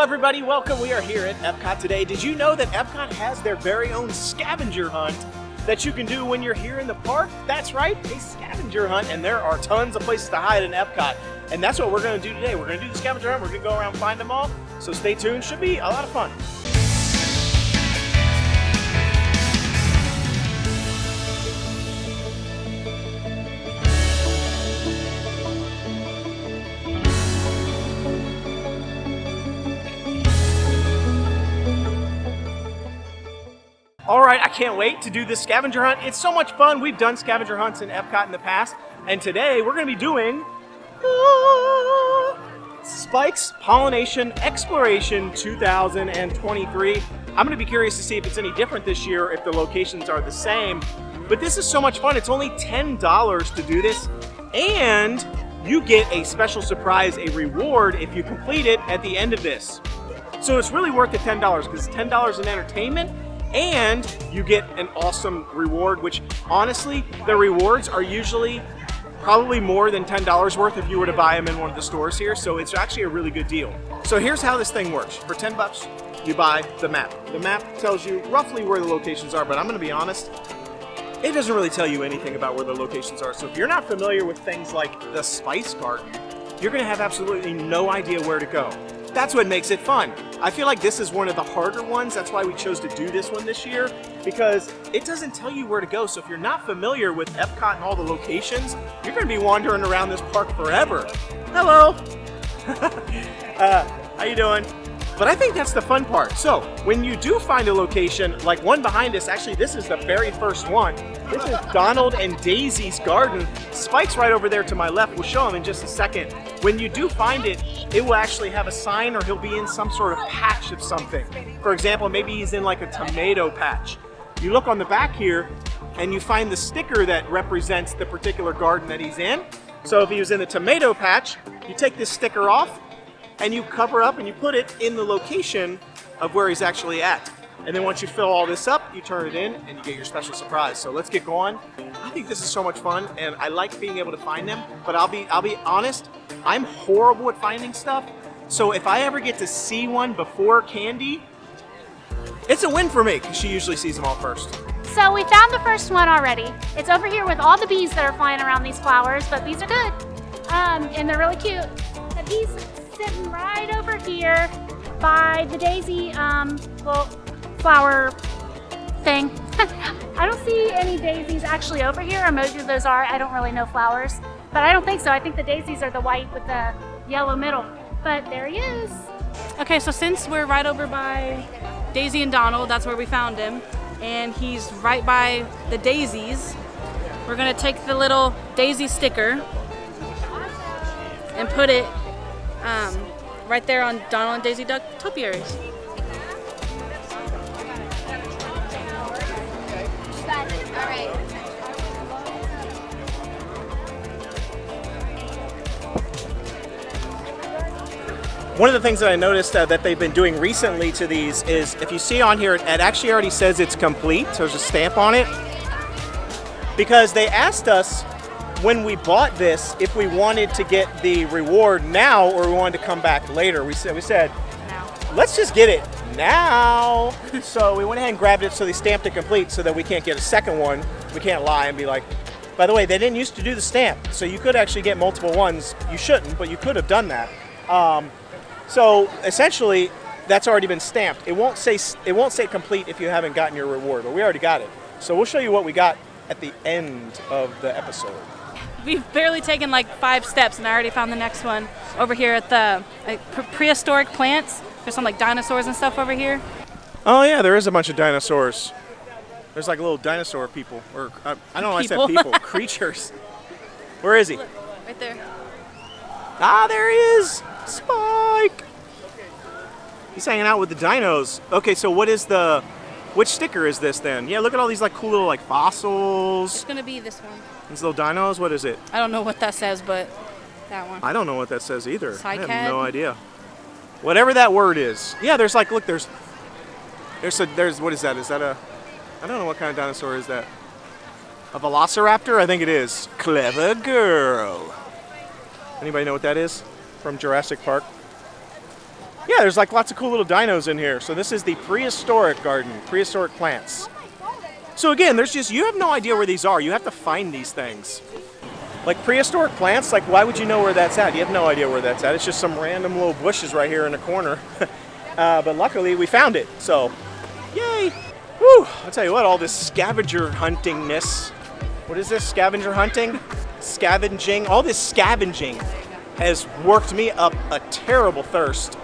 everybody, welcome. We are here at Epcot today. Did you know that Epcot has their very own scavenger hunt that you can do when you're here in the park? That's right, a scavenger hunt, and there are tons of places to hide in Epcot. And that's what we're going to do today. We're going to do the scavenger hunt. We're going to go around and find them all. So stay tuned. Should be a lot of fun. All right, I can't wait to do this scavenger hunt. It's so much fun. We've done scavenger hunts in Epcot in the past, and today we're going to be doing Spike's Pollination Exploration 2023. I'm going to be curious to see if it's any different this year, if the locations are the same. But this is so much fun. It's only $10 to do this, and you get a special surprise, a reward, if you complete it at the end of this. So it's really worth the $10 because it's $10 in entertainment, and you get an awesome reward, which honestly, the rewards are usually probably more than $10 worth if you were to buy them in one of the stores here. So it's actually a really good deal. So here's how this thing works. For 10 bucks, you buy the map. The map tells you roughly where the locations are, but I'm gonna be honest, it doesn't really tell you anything about where the locations are. So if you're not familiar with things like the Spice Garden, you're gonna have absolutely no idea where to go. That's what makes it fun. I feel like this is one of the harder ones. That's why we chose to do this one this year, because it doesn't tell you where to go. So if you're not familiar with Epcot and all the locations, you're gonna be wandering around this park forever. Hello. How you doing? But I think that's the fun part. So when you do find a location, like one behind us, actually this is the very first one. This is Donald and Daisy's garden. Spike's right over there to my left. We'll show him in just a second. When you do find it, it will actually have a sign, or he'll be in some sort of patch of something. For example, maybe he's in like a tomato patch. You look on the back here and you find the sticker that represents the particular garden that he's in. So if he was in the tomato patch, you take this sticker off and you cover up and you put it in the location of where he's actually at. And then once you fill all this up, you turn it in and you get your special surprise. So let's get going. I think this is so much fun, and I like being able to find them, but I'll be honest, I'm horrible at finding stuff. So if I ever get to see one before Candy, it's a win for me, because she usually sees them all first. So we found the first one already. It's over here with all the bees that are flying around these flowers, but these are good. And they're really cute. The bees sitting right over here by the daisy little flower thing. I don't see any daisies actually over here, or maybe those are. I don't really know flowers, but I don't think so. I think the daisies are the white with the yellow middle, but there he is. Okay, so since we're right over by Daisy and Donald, that's where we found him, and he's right by the daisies, we're gonna take the little daisy sticker and put it right there on Donald and Daisy Duck topiaries. One of the things that I noticed that they've been doing recently to these is, if you see on here, it actually already says it's complete. So there's a stamp on it. Because they asked us when we bought this if we wanted to get the reward now or we wanted to come back later. We said Now. Let's just get it now. So we went ahead and grabbed it, so they stamped it complete so that we can't get a second one. We can't lie and be like, by the way, they didn't used to do the stamp. So you could actually get multiple ones. You shouldn't, but you could have done that. So essentially, that's already been stamped. It won't say complete if you haven't gotten your reward, but we already got it. So we'll show you what we got at the end of the episode. We've barely taken like 5 steps, and I already found the next one over here at the prehistoric plants. There's some like dinosaurs and stuff over here. Oh yeah, there is a bunch of dinosaurs. There's like little dinosaur people, or I don't know why I said people, creatures. Where is he? Look, right there. Ah, there he is! Spike! He's hanging out with the dinos. Okay, so which sticker is this then? Yeah, look at all these like cool little like fossils. It's gonna be this one. These little dinos, what is it? I don't know what that says, but that one. I don't know what that says either. I Cycad? have no idea. Whatever that word is. Yeah, there's like, look, there's what is that? Is that I don't know what kind of dinosaur is that. A velociraptor? I think it is. Clever girl. Anybody know what that is from Jurassic Park? Yeah, there's like lots of cool little dinos in here. So this is the prehistoric garden, prehistoric plants. So again, you have no idea where these are. You have to find these things. Like prehistoric plants, like why would you know where that's at? You have no idea where that's at. It's just some random little bushes right here in the corner. But luckily we found it, so yay. Whew, I'll tell you what, all this scavenger huntingness. What is this, scavenger hunting? Scavenging, all this scavenging has worked me up a terrible thirst.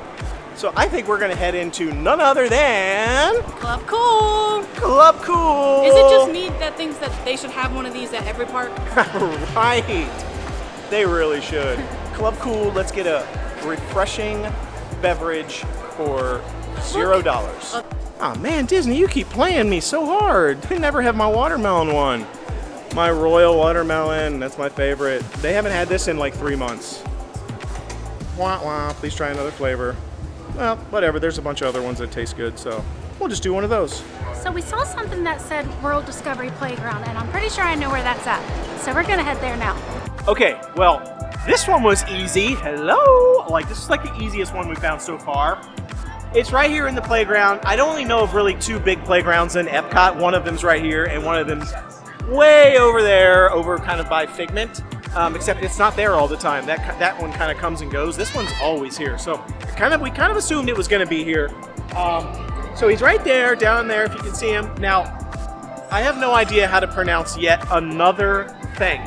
So I think we're gonna head into none other than Club Cool. Club Cool. Is it just me that thinks that they should have one of these at every park? Right. They really should. Club Cool, let's get a refreshing beverage for $0. Oh man, Disney, you keep playing me so hard. I never have my watermelon one. My royal watermelon, that's my favorite. They haven't had this in like 3 months. Wah wah, please try another flavor. Well, whatever, there's a bunch of other ones that taste good, so we'll just do one of those. So we saw something that said World Discovery Playground, and I'm pretty sure I know where that's at. So we're gonna head there now. Okay, well, this one was easy. Hello! Like, this is like the easiest one we found so far. It's right here in the playground. I only know of really 2 big playgrounds in Epcot. One of them's right here, and one of them's way over there, over kind of by Figment. Except it's not there all the time. That one kind of comes and goes. This one's always here. So we kind of assumed it was going to be here. So he's right there, down there, if you can see him. Now, I have no idea how to pronounce yet another thing.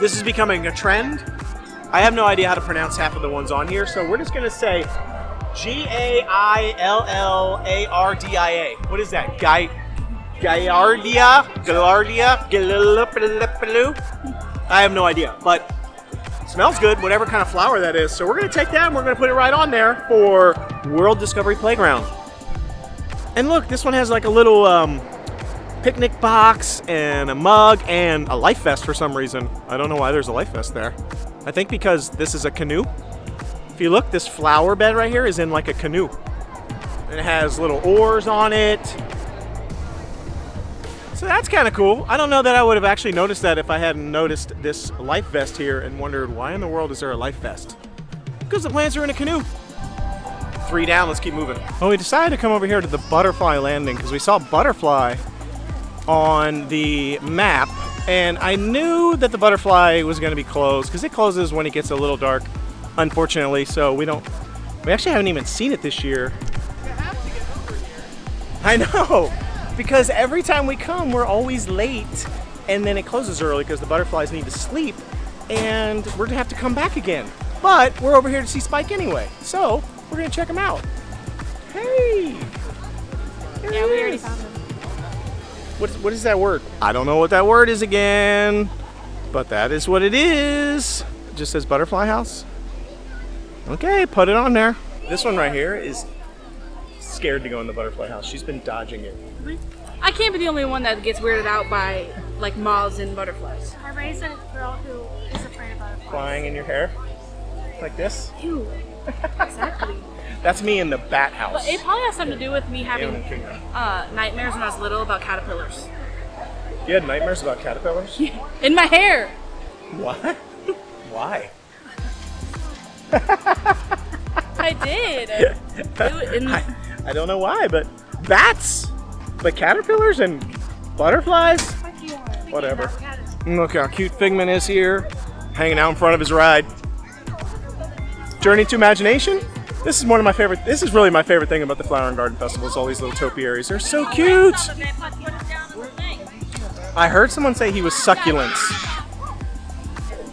This is becoming a trend. I have no idea how to pronounce half of the ones on here, so we're just going to say G-A-I-L-L-A-R-D-I-A. What is that? Gaillardia? I have no idea, but it smells good, whatever kind of flower that is. So we're going to take that and we're going to put it right on there for World Discovery Playground. And look, this one has like a little picnic box and a mug and a life vest for some reason. I don't know why there's a life vest there. I think because this is a canoe. If you look, this flower bed right here is in like a canoe. And it has little oars on it. So that's kind of cool. I don't know that I would have actually noticed that if I hadn't noticed this life vest here and wondered why in the world is there a life vest? Because the plants are in a canoe. 3 down, let's keep moving. Well, we decided to come over here to the butterfly landing because we saw butterfly on the map and I knew that the butterfly was going to be closed because it closes when it gets a little dark, unfortunately. So we actually haven't even seen it this year. You have to get over here. I know. Because every time we come, we're always late, and then it closes early because the butterflies need to sleep, and we're gonna have to come back again. But we're over here to see Spike anyway, so we're gonna check him out. Hey! There Yeah, he we already is. found him. What is that word? I don't know what that word is again, but that is what it is. It just says Butterfly House. Okay, put it on there. This one right here is scared to go in the butterfly house. She's been dodging it. I can't be the only one that gets weirded out by like moths and butterflies. I raised a girl who is afraid of butterflies. Flying in your hair like this. Ew. Exactly. That's me in the bat house. But it probably has something to do with me having Animal Kingdom. nightmares when I was little about caterpillars. You had nightmares about caterpillars? In my hair. What? Why? I did. I don't know why, but bats, but caterpillars and butterflies? Whatever. Look how cute Figment is here, hanging out in front of his ride. Journey to Imagination? This is one of my favorite, this is really my favorite thing about the Flower and Garden Festival is all these little topiaries. They're so cute. I heard someone say he was succulents.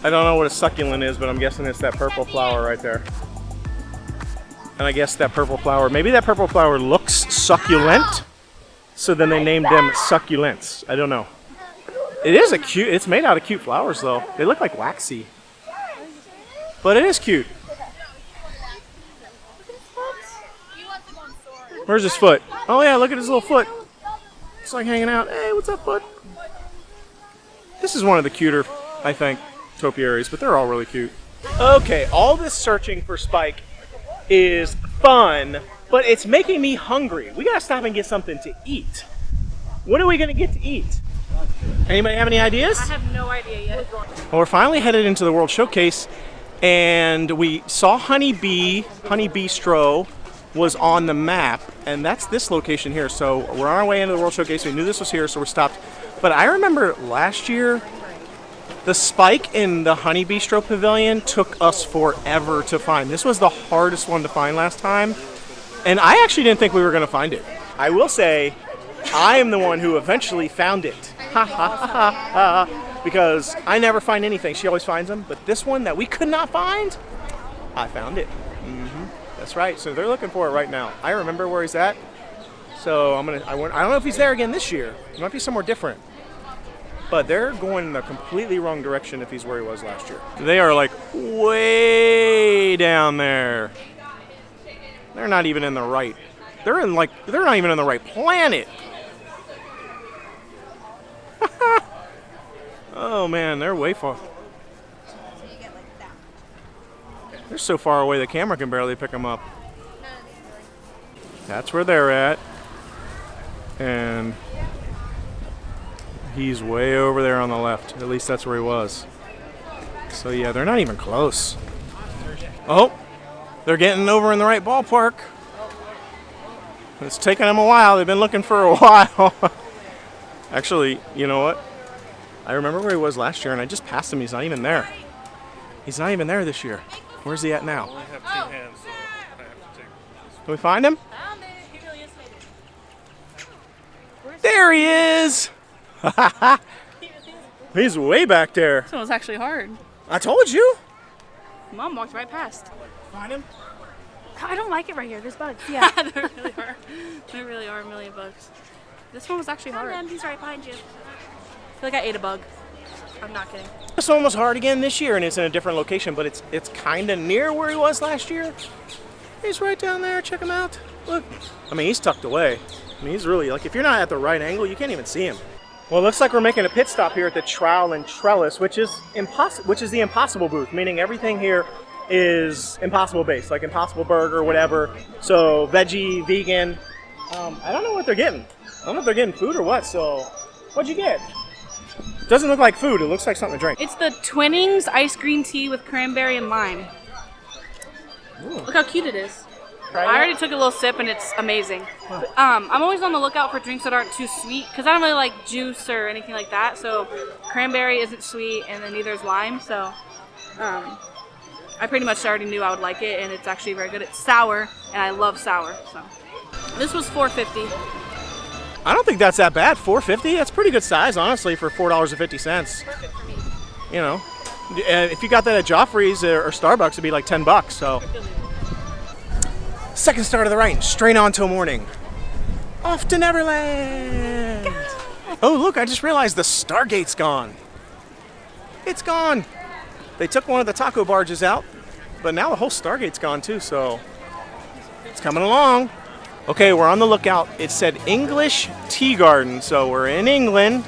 I don't know what a succulent is, but I'm guessing it's that purple flower right there. And I guess that purple flower, maybe that purple flower looks succulent, so then they named them succulents. I don't know. It is it's made out of cute flowers though. They look like waxy. But it is cute. Where's his foot? Oh yeah, look at his little foot. It's like hanging out. Hey, what's up, bud? This is one of the cuter, I think, topiaries, but they're all really cute. Okay, all this searching for Spike is fun, but it's making me hungry. We gotta stop and get something to eat. What are we gonna get to eat? Anybody have any ideas? I have no idea yet. Well, we're finally headed into the World Showcase, and we saw Honey Bistro was on the map, and that's this location here. So we're on our way into the World Showcase. We knew this was here, so we stopped. But I remember last year, the spike in the Honey Bistro Pavilion took us forever to find. This was the hardest one to find last time, and I actually didn't think we were going to find it. I will say, I am the one who eventually found it. Ha ha ha ha ha. Because I never find anything. She always finds them. But this one that we could not find, I found it. That's right. So they're looking for it right now. I remember where he's at. So I don't know if he's there again this year. It might be somewhere different. But they're going in the completely wrong direction if he's where he was last year. They are like way down there. They're not even in the right. They're not even in the right planet. Oh man, they're way far. They're so far away the camera can barely pick them up. That's where they're at. And he's way over there on the left. At least that's where he was. So yeah, they're not even close. Oh, they're getting over in the right ballpark. It's taking them a while. They've been looking for a while. Actually, you know what? I remember where he was last year, and I just passed him. He's not even there. He's not even there this year. Where's he at now? I only have 2 hands, so I have to take this. Can we find him? Found it. He really is faded. There he is! He's way back there. This one was actually hard. I told you. Mom walked right past. Find him? I don't like it right here. There's bugs. Yeah. There really are. There really are a million bugs. This one was actually hard. He's right behind you. I feel like I ate a bug. I'm not kidding. This one was hard again this year, and it's in a different location, but it's kind of near where he was last year. He's right down there. Check him out. Look. I mean, he's tucked away. I mean, he's really, like, if you're not at the right angle, you can't even see him. Well, it looks like we're making a pit stop here at the Trowel Trellis, which is the Impossible booth, meaning everything here is Impossible based, like Impossible Burger, whatever. So veggie, vegan. I don't know what they're getting. I don't know if they're getting food or what. So, what'd you get? Doesn't look like food. It looks like something to drink. It's the Twinings Iced Green Tea with Cranberry and Lime. Ooh. Look how cute it is. Try I it. already took a little sip and it's amazing. I'm always on the lookout for drinks that aren't too sweet because I don't really like juice or anything like that. So cranberry isn't sweet and then neither is lime. So I pretty much already knew I would like it, and it's actually very good. It's sour and I love sour. So this was $4.50. I don't think that's that bad. $4.50? That's pretty good size, honestly, for $4.50. Perfect for me. You know, if you got that at Joffrey's or Starbucks, it'd be like $10. So, second start of the ride, straight on till morning. Off to Neverland. Oh, look! I just realized the Stargate's gone. It's gone. They took one of the taco barges out, but now the whole Stargate's gone too. So, it's coming along. Okay, we're on the lookout. It said English Tea Garden, so we're in England.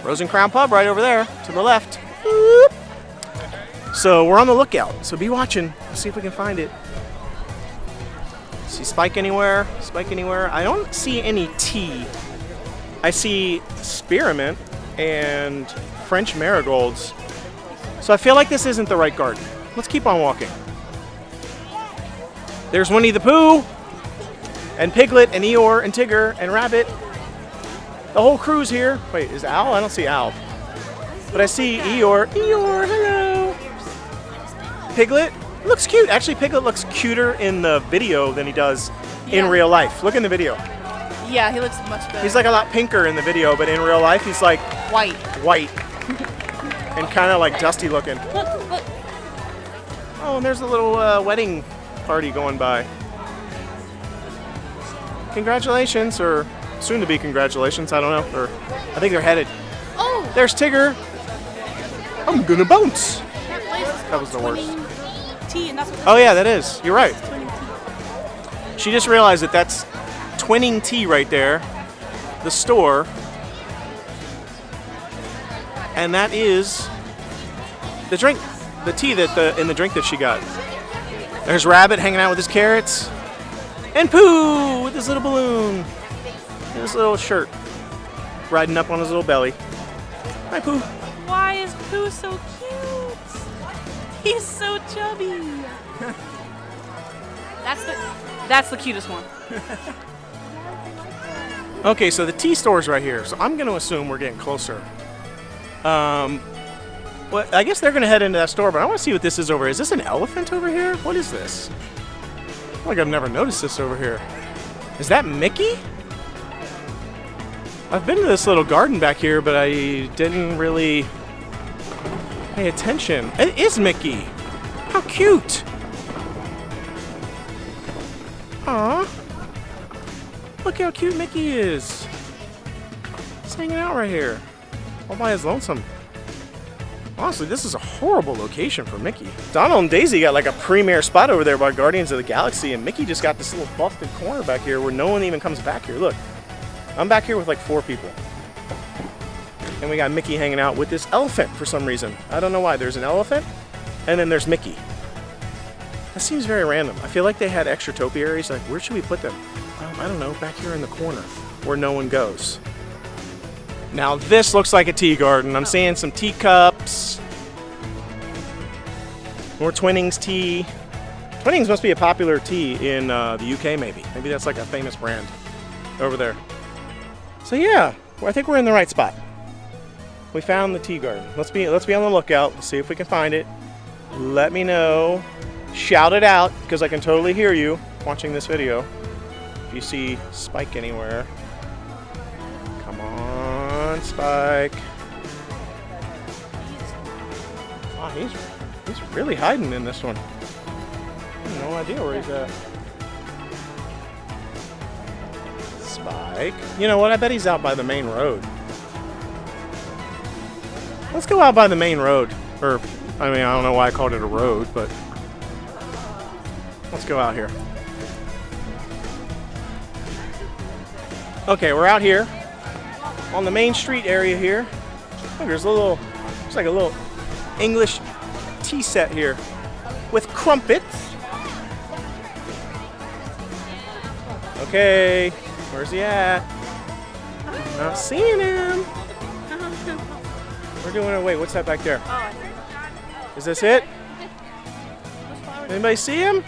Rose and Crown Pub right over there to the left. Boop. So we're on the lookout, so be watching. Let's see if we can find it. See Spike anywhere? Spike anywhere? I don't see any tea. I see spearmint and French marigolds. So I feel like this isn't the right garden. Let's keep on walking. There's Winnie the Pooh. And Piglet, and Eeyore, and Tigger, and Rabbit. The whole crew's here. Wait, is Owl? I don't see Owl. But I see Eeyore. Eeyore, hello! Piglet looks cute. Actually, Piglet looks cuter in the video than he does in real life. Look in the video. Yeah, he looks much better. He's like a lot pinker in the video, but in real life, he's like white. And kind of like dusty looking. Look. Oh, and there's a little wedding party going by. Congratulations, or soon to be congratulations, I don't know. Or I think they're headed. Oh! There's Tigger. I'm gonna bounce. That place is That was the worst. Twinning Tea, and that's what Oh yeah, that is. You're right. Twinning Tea. She just realized that that's Twinning Tea right there, the store. And that is the drink, the tea in the drink that she got. There's Rabbit hanging out with his carrots. And Pooh with his little balloon. And his little shirt. Riding up on his little belly. Hi, Pooh. Why is Pooh so cute? He's so chubby. That's the cutest one. Okay, so the tea store's right here, so I'm going to assume we're getting closer. Well, I guess they're going to head into that store, but I want to see what this is over here. Is this an elephant over here? What is this? I feel like I've never noticed this over here. Is that Mickey? I've been to this little garden back here, but I didn't really pay attention. It is Mickey. How cute. Aw. Look how cute Mickey is. He's hanging out right here. All by his lonesome. Honestly, this is a horrible location for Mickey. Donald and Daisy got like a premier spot over there by Guardians of the Galaxy, and Mickey just got this little busted corner back here where no one even comes back here. Look, I'm back here with like 4 people. And we got Mickey hanging out with this elephant for some reason. I don't know why. There's an elephant, and then there's Mickey. That seems very random. I feel like they had extra topiaries. Like, where should we put them? I don't know, back here in the corner where no one goes. Now this looks like a tea garden. I'm seeing some teacups. More Twinings tea. Twinings must be a popular tea in the UK maybe. Maybe that's like a famous brand over there. So yeah, I think we're in the right spot. We found the tea garden. Let's be on the lookout. Let's see if we can find it. Let me know. Shout it out, because I can totally hear you watching this video. If you see Spike anywhere. Come on, Spike. Oh, he's really hiding in this one. I have no idea where he's at. Spike. You know what? I bet he's out by the main road. Let's go out by the main road. Or, I mean, I don't know why I called it a road, but let's go out here. Okay, we're out here on the main street area here. Look, there's like a little English tea set here with crumpets. Okay, where's he at? I'm not seeing him. We're doing it. Wait, what's that back there? Is this it? Anybody see him?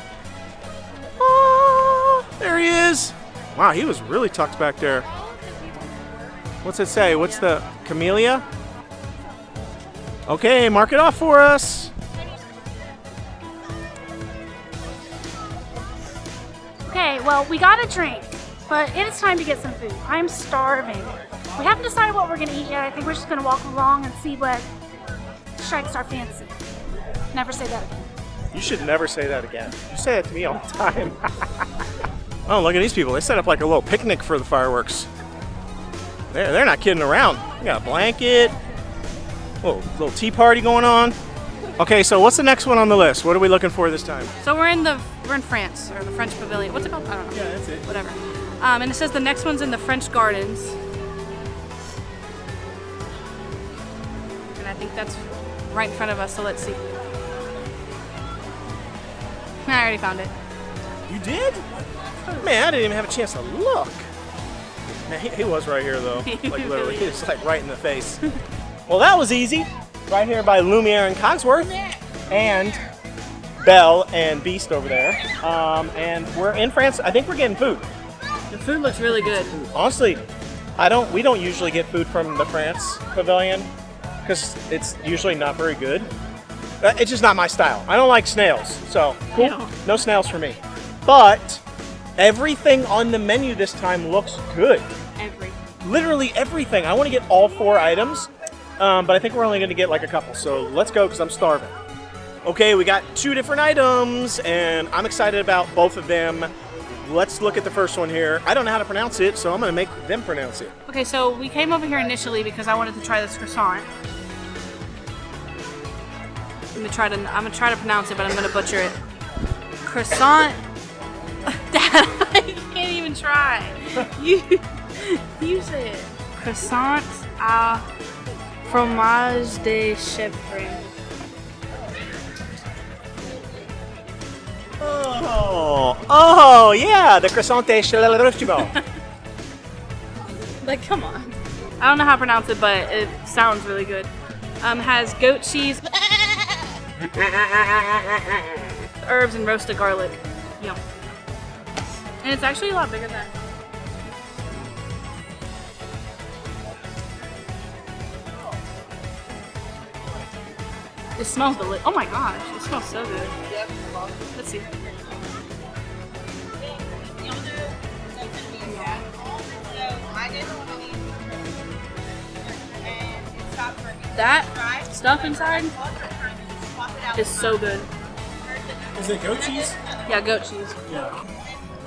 Oh, there he is. Wow, he was really tucked back there. What's it say? What's the camellia? Okay, mark it off for us. Okay, well, we got a drink, but it is time to get some food. I'm starving. We haven't decided what we're gonna eat yet. I think we're just gonna walk along and see what strikes our fancy. Never say that again. You should never say that again. You say that to me all the time. Oh, look at these people. They set up like a little picnic for the fireworks. They're not kidding around. You got a blanket. Little tea party going on. Okay, so what's the next one on the list? What are we looking for this time? So we're in France, or the French Pavilion. What's it called? I don't know. Yeah, that's it. Whatever. And it says the next one's in the French Gardens. And I think that's right in front of us, so let's see. I already found it. You did? Man, I didn't even have a chance to look. Man, he was right here though. Like literally, it's like right in the face. Well, that was easy. Right here by Lumiere and Cogsworth, and Belle and Beast over there. And we're in France. I think we're getting food. The food looks really good. Honestly, we don't usually get food from the France Pavilion because it's usually not very good. It's just not my style. I don't like snails, so cool. No snails for me. But everything on the menu this time looks good. Literally everything. I want to get all 4 items, but I think we're only going to get like a couple. So let's go because I'm starving. Okay, we got 2 different items, and I'm excited about both of them. Let's look at the first one here. I don't know how to pronounce it, so I'm going to make them pronounce it. Okay, so we came over here initially because I wanted to try this croissant. I'm gonna try to pronounce it, but I'm gonna butcher it. Croissant. Dad, I can't even try. You say it. Croissant à fromage de chèvre. Oh, yeah, the croissant de chèvre. Like, come on. I don't know how to pronounce it, but it sounds really good. Has goat cheese. Herbs and roasted garlic. Yum. And it's actually a lot bigger than. It smells delicious. Oh my gosh, it smells so good. Let's see. That stuff inside is so good. Is it goat cheese? Yeah, goat cheese. Yeah.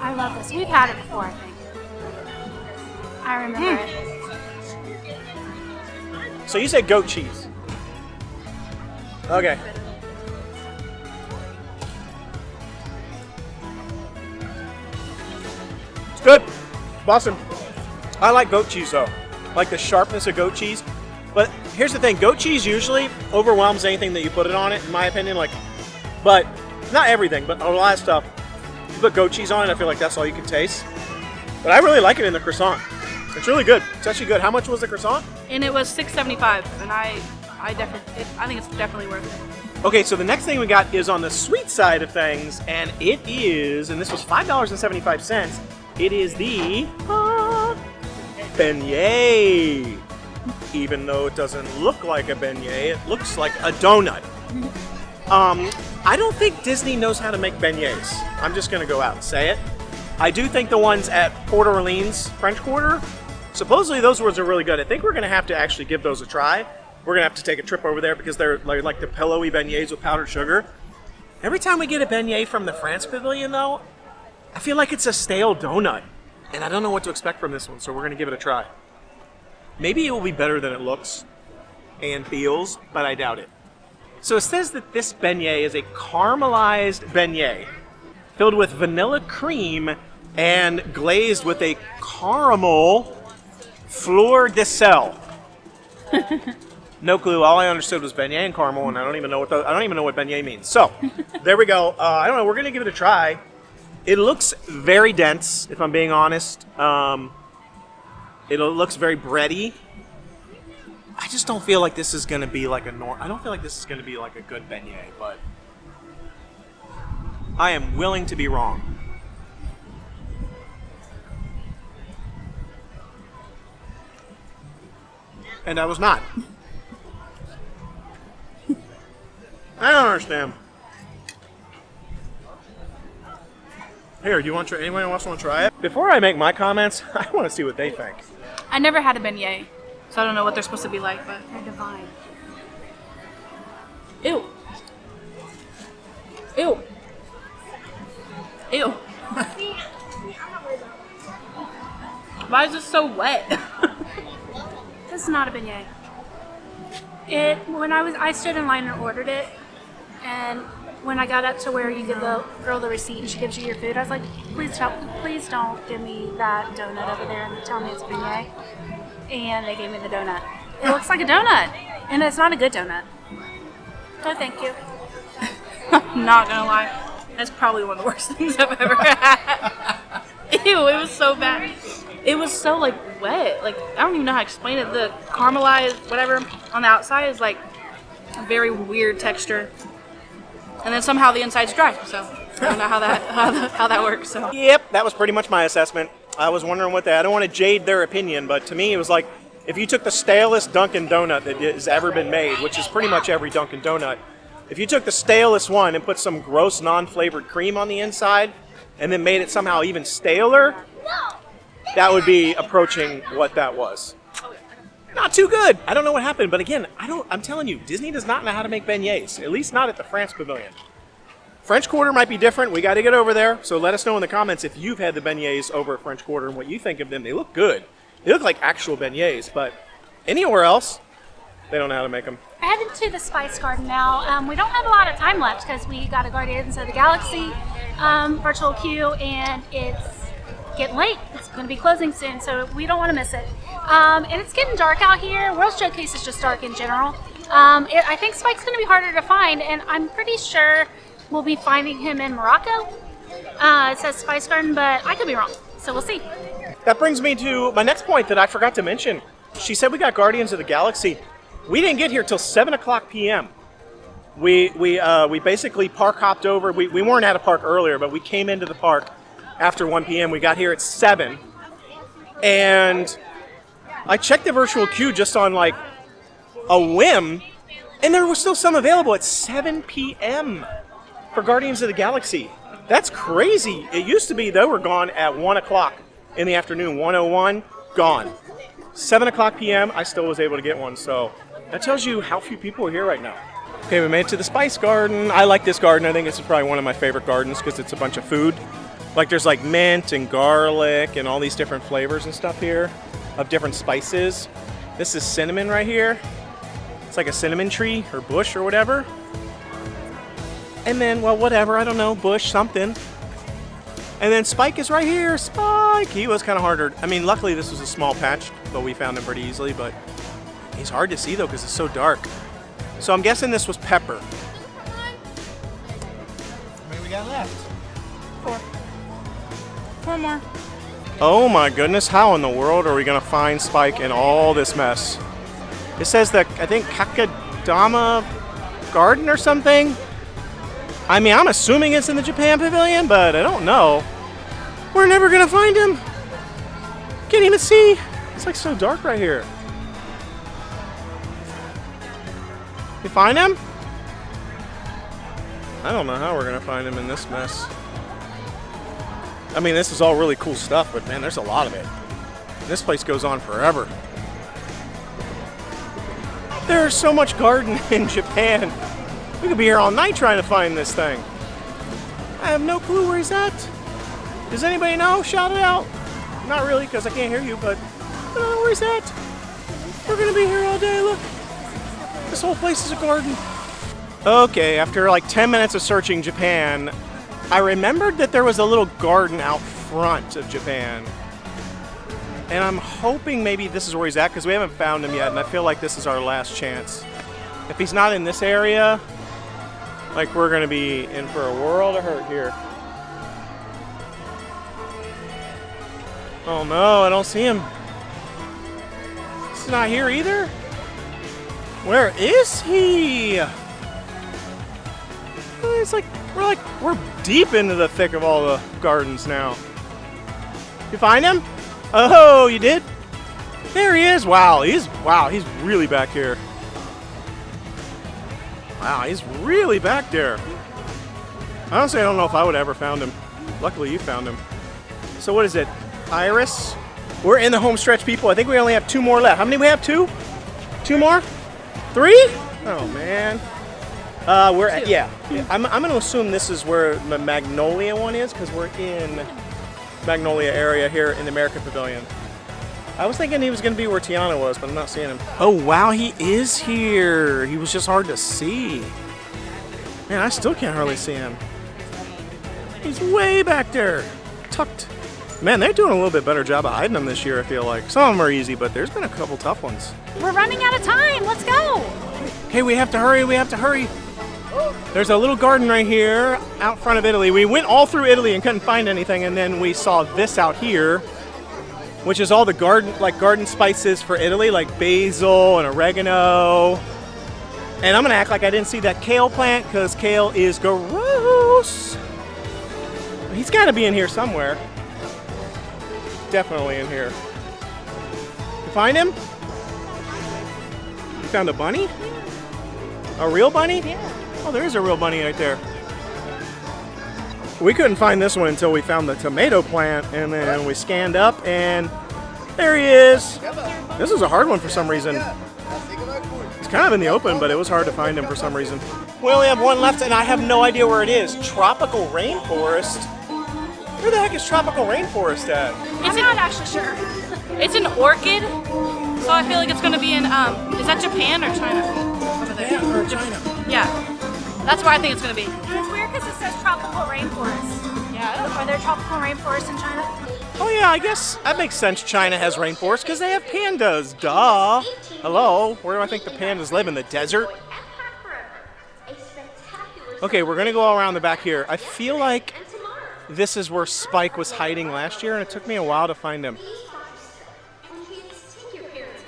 I love this. We've had it before, I think. I remember it. So you said goat cheese. Okay. It's good. Awesome. I like goat cheese though. I like the sharpness of goat cheese. But here's the thing, goat cheese usually overwhelms anything that you put it on it, in my opinion. But not everything, but a lot of stuff. You put goat cheese on it, I feel like that's all you can taste. But I really like it in the croissant. It's really good. It's actually good. How much was the croissant? And it was $6.75, and I think it's definitely worth it. Okay, so the next thing we got is on the sweet side of things, and it is, and this was $5.75. It is the beignet. Even though it doesn't look like a beignet, it looks like a donut. I don't think Disney knows how to make beignets. I'm just gonna go out and say it. I do think the ones at Port Orleans French Quarter, supposedly those ones are really good. I think we're gonna have to actually give those a try. We're gonna have to take a trip over there because they're like the pillowy beignets with powdered sugar. Every time we get a beignet from the France Pavilion though, I feel like it's a stale donut. And I don't know what to expect from this one, so we're gonna give it a try. Maybe it will be better than it looks and feels, but I doubt it. So it says that this beignet is a caramelized beignet filled with vanilla cream and glazed with a caramel Fleur de Sel. No clue. All I understood was beignet and caramel, and I don't even know what beignet means. So there we go. I don't know. We're gonna give it a try. It looks very dense, if I'm being honest. It looks very bready. I just don't feel like this is going to be like I don't feel like this is going to be like a good beignet, but I am willing to be wrong. And I was not. I don't understand. Here, do you want to? Anyone else want to try it? Before I make my comments, I want to see what they think. I never had a beignet, so I don't know what they're supposed to be like, but They're divine. ew. Ew. Ew. Why is this so wet? This is not a beignet. I stood in line and ordered it, and when I got up to where you give the girl the receipt and she gives you your food, I was like, please don't give me that donut over there and tell me it's a beignet. And they gave me the donut. It looks like a donut, and it's not a good donut. No, thank you. I'm not gonna lie. That's probably one of the worst things I've ever had. Ew, it was so bad. It was so wet. I don't even know how to explain it. The caramelized whatever on the outside is a very weird texture. And then somehow the inside's dry, so I don't know how that works. So. Yep, that was pretty much my assessment. I was wondering what I don't want to jade their opinion, but to me it was like if you took the stalest Dunkin' Donut that has ever been made, which is pretty much every Dunkin' Donut, if you took the stalest one and put some gross non-flavored cream on the inside and then made it somehow even staler, that would be approaching what that was. Not too good. I don't know what happened, but again, I'm telling you, Disney does not know how to make beignets, at least not at the France Pavilion. French Quarter might be different. We got to get over there, so let us know in the comments if you've had the beignets over at French Quarter and what you think of them. They look good. They look like actual beignets, but anywhere else, they don't know how to make them. We're headed to the Spice Garden now. We don't have a lot of time left because we got a Guardians of the Galaxy virtual queue, and it's getting late. It's going to be closing soon, so we don't want to miss it. And it's getting dark out here. World Showcase is just dark in general. I think Spike's going to be harder to find, and I'm pretty sure we'll be finding him in Morocco. It says Spice Garden, but I could be wrong, so we'll see. That brings me to my next point that I forgot to mention. She said we got Guardians of the Galaxy. We didn't get here till 7 o'clock p.m. We basically park hopped over. We weren't at a park earlier, but we came into the park after 1 p.m. We got here at 7. And I checked the virtual queue just on like a whim, and there was still some available at 7 p.m. for Guardians of the Galaxy. That's crazy. It used to be they were gone at 1 o'clock in the afternoon, 1:01, gone. 7 o'clock p.m., I still was able to get one, so that tells you how few people are here right now. Okay, we made it to the Spice Garden. I like this garden. I think it's probably one of my favorite gardens because it's a bunch of food. Like there's like mint and garlic and all these different flavors and stuff here of different spices. This is cinnamon right here. It's like a cinnamon tree or bush or whatever. And then, well, whatever, I don't know, bush, something. And then Spike is right here. Spike! He was kind of harder. I mean, luckily this was a small patch, but we found him pretty easily, but he's hard to see though because it's so dark. So I'm guessing this was pepper. How many we got left? 4. 4 more. Oh my goodness, how in the world are we going to find Spike in all this mess? It says that, I think, Kakadama Garden or something? I mean, I'm assuming it's in the Japan Pavilion, but I don't know. We're never going to find him. Can't even see. It's like so dark right here. You find him? I don't know how we're going to find him in this mess. I mean, this is all really cool stuff, but man, there's a lot of it. This place goes on forever. There's so much garden in Japan. We could be here all night trying to find this thing. I have no clue where he's at. Does anybody know? Shout it out. Not really, because I can't hear you, but I don't know where he's at. We're going to be here all day, look. This whole place is a garden. Okay, after like 10 minutes of searching Japan, I remembered that there was a little garden out front of Japan. And I'm hoping maybe this is where he's at because we haven't found him yet, and I feel like this is our last chance. If he's not in this area, like we're going to be in for a world of hurt here. Oh no, I don't see him. He's not here either? Where is he? It's like we're deep into the thick of all the gardens now. You find him? Oh, you did? There he is. Wow, he's really back here. Wow, he's really back there. Honestly, I don't know if I would ever found him. Luckily, you found him. So what is it? Iris? We're in the home stretch, people. I think we only have 2 more left. How many we have? 2? 2 more? 3? Oh man. We're at, yeah. I'm going to assume this is where the Magnolia one is because we're in Magnolia area here in the American Pavilion. I was thinking he was going to be where Tiana was, but I'm not seeing him. Oh wow, he is here. He was just hard to see. Man, I still can't hardly see him. He's way back there, tucked. Man, they're doing a little bit better job of hiding them this year, I feel like. Some of them are easy, but there's been a couple tough ones. We're running out of time. Let's go. Okay, we have to hurry. We have to hurry. There's a little garden right here out front of Italy. We went all through Italy and couldn't find anything, and then we saw this out here, which is all the garden spices for Italy, like basil and oregano. And I'm gonna act like I didn't see that kale plant because kale is gross. He's got to be in here somewhere. Definitely in here. You find him? You found a bunny? A real bunny? Yeah. Oh, there is a real bunny right there. We couldn't find this one until we found the tomato plant, and then we scanned up, and there he is. This is a hard one for some reason. He's kind of in the open, but it was hard to find him for some reason. We only have 1 left, and I have no idea where it is. Tropical rainforest? Where the heck is tropical rainforest at? I'm not actually sure. It's an orchid, so I feel like it's going to be in, is that Japan or China? Japan or China? Yeah. That's where I think it's going to be. And it's weird because it says tropical rainforest. Yeah. Are there tropical rainforests in China? Oh yeah, I guess that makes sense. China has rainforests because they have pandas. Duh. Hello, where do I think the pandas live? In the desert? Okay, we're gonna go around the back here. I feel like this is where Spike was hiding last year, and it took me a while to find him.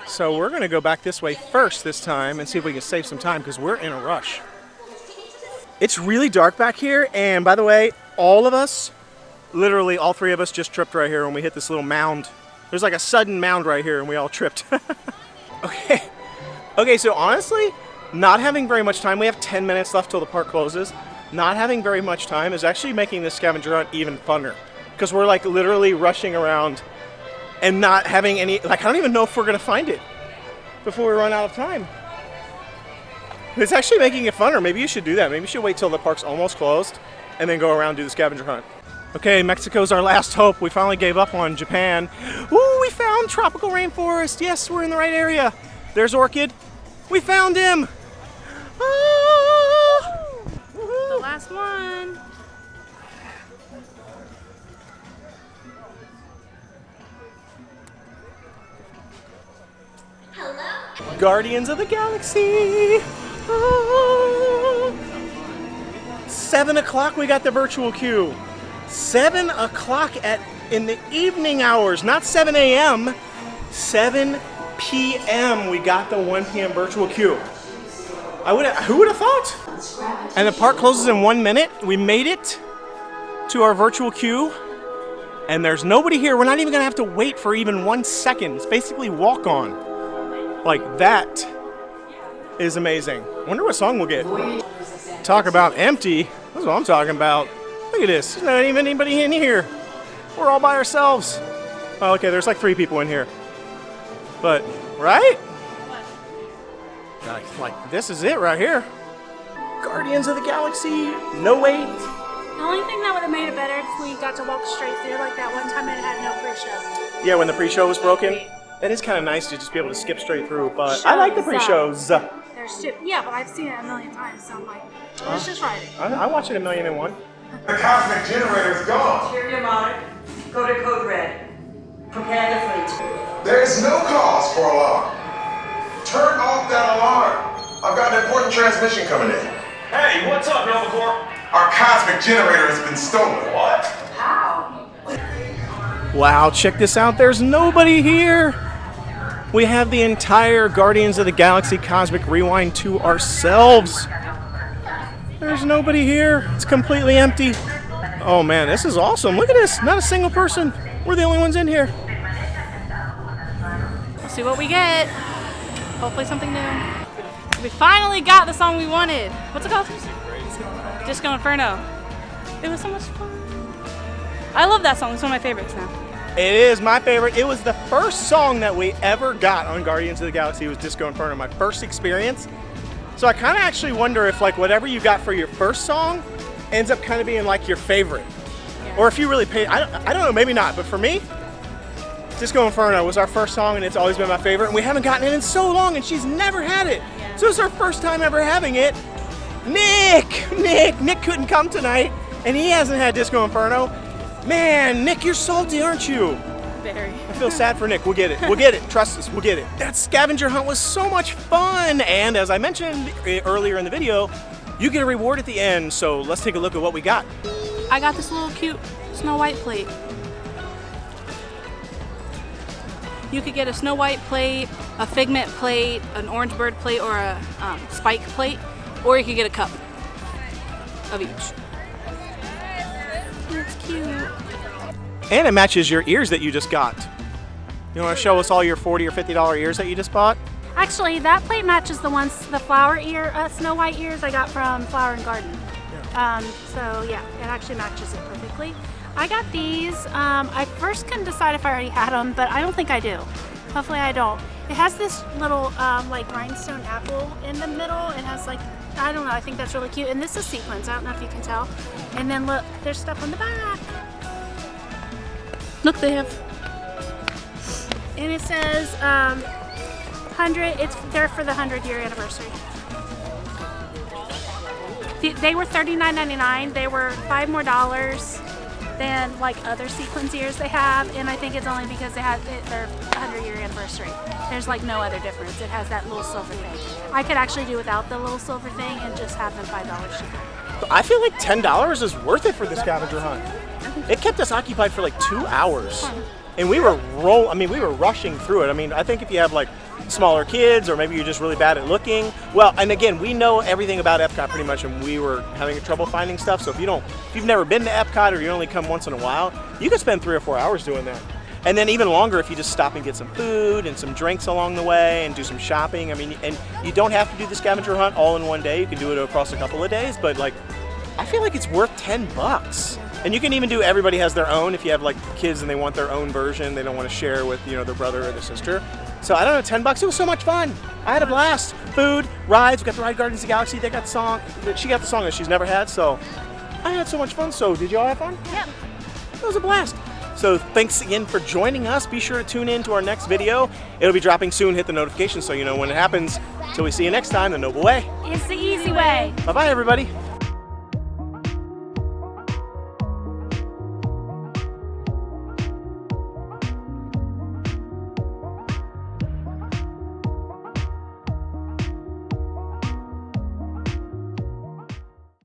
So we're gonna go back this way first this time and see if we can save some time because we're in a rush. It's really dark back here, and by the way, all of us, literally all three of us just tripped right here when we hit this little mound. There's like a sudden mound right here and we all tripped. Okay, so honestly, not having very much time, we have 10 minutes left till the park closes. Not having very much time is actually making this scavenger hunt even funner, because we're like literally rushing around and not having any, like I don't even know if we're gonna find it before we run out of time. It's actually making it funner. Maybe you should do that. Maybe you should wait till the park's almost closed and then go around and do the scavenger hunt. Okay, Mexico's our last hope. We finally gave up on Japan. Ooh, we found tropical rainforest. Yes, we're in the right area. There's Orchid. We found him. Ah! The last one. Guardians of the Galaxy. Ah! 7 o'clock we got the virtual queue. 7 o'clock in the evening hours, not 7 a.m. 7 p.m. we got the 1 p.m. virtual queue. Who would have thought? And the park closes in 1 minute. We made it to our virtual queue, and there's nobody here. We're not even gonna have to wait for even 1 second. It's basically walk on. Like, that is amazing. Wonder what song we'll get. Talk about empty. That's what I'm talking about. Look at this. There's not even anybody in here. We're all by ourselves. Oh, okay, there's like 3 people in here. But, right? Like, this is it right here. Guardians of the Galaxy. No wait. The only thing that would have made it better if we got to walk straight through like that one time it had no pre-show. Yeah, when the pre-show was broken. It is kind of nice to just be able to skip straight through, but I like the pre-shows. There's two. Yeah, but I've seen it a million times, so I'm like, let's just ride it. I watch it 1,000,001. The cosmic generator is gone. Interior monitor. Go to code red. Prepare the fleet. There is no cause for alarm. Turn off that alarm. I've got an important transmission coming in. Hey, what's up, Novacore? Our cosmic generator has been stolen. What? How? Wow, check this out. There's nobody here. We have the entire Guardians of the Galaxy Cosmic Rewind to ourselves. There's nobody here. It's completely empty. Oh man, this is awesome. Look at this. Not a single person. We're the only ones in here. We'll see what we get. Hopefully something new. We finally got the song we wanted. What's it called? Disco Inferno. It was so much fun. I love that song. It's one of my favorites now. It is my favorite. It was the first song that we ever got on Guardians of the Galaxy was Disco Inferno, my first experience. So I kind of actually wonder if like whatever you got for your first song ends up kind of being like your favorite. Yeah. Or if you really paid, I don't know, maybe not, but for me, Disco Inferno was our first song and it's always been my favorite, and we haven't gotten it in so long and she's never had it. Yeah. So it's our first time ever having it. Nick couldn't come tonight and he hasn't had Disco Inferno. Man, Nick, you're salty, aren't you? Very. I feel sad for Nick. We'll get it. We'll get it. Trust us, we'll get it. That scavenger hunt was so much fun. And as I mentioned earlier in the video, you get a reward at the end. So let's take a look at what we got. I got this little cute Snow White plate. You could get a Snow White plate, a Figment plate, an Orange Bird plate, or a Spike plate, or you could get a cup of each. It's cute. And it matches your ears that you just got. You want to show us all your $40 or $50 ears that you just bought? Actually, that plate matches the flower ear, Snow White ears I got from Flower and Garden. Yeah. So yeah, it actually matches it perfectly. I got these. I first couldn't decide if I already had them, but I don't think I do. Hopefully I don't. It has this little like rhinestone apple in the middle. It has like, I don't know, I think that's really cute. And this is sequins, I don't know if you can tell. And then look, there's stuff on the back. Look, they have. And it says 100, it's there for the 100-year anniversary. They were $39.99. They were $5 more than like other sequins ears they have, and I think it's only because they had their 100-year anniversary. There's like no other difference. It has that little silver thing. I could actually do without the little silver thing and just have them $5 cheaper. I feel like $10 is worth it for the scavenger hunt. It kept us occupied for like 2 hours. and we were we were rushing through it. I mean, I think if you have like smaller kids, or maybe you're just really bad at looking. Well, and again, we know everything about Epcot pretty much, and we were having trouble finding stuff. So if you've never been to Epcot, or you only come once in a while, you could spend 3 or 4 hours doing that. And then even longer if you just stop and get some food and some drinks along the way and do some shopping. I mean, and you don't have to do the scavenger hunt all in one day. You can do it across a couple of days, but like, I feel like it's worth $10. And you can even do everybody has their own. If you have like kids and they want their own version, they don't want to share with, their brother or their sister. So I don't know, $10. It was so much fun. I had a blast. Food, rides. We got to ride Guardians of the Galaxy. They got the song. She got the song that she's never had. So I had so much fun. So did y'all have fun? Yep. It was a blast. So thanks again for joining us. Be sure to tune in to our next video. It'll be dropping soon. Hit the notification so you know when it happens. Till we see you next time, the Noble Way. It's the easy way. Bye-bye, everybody.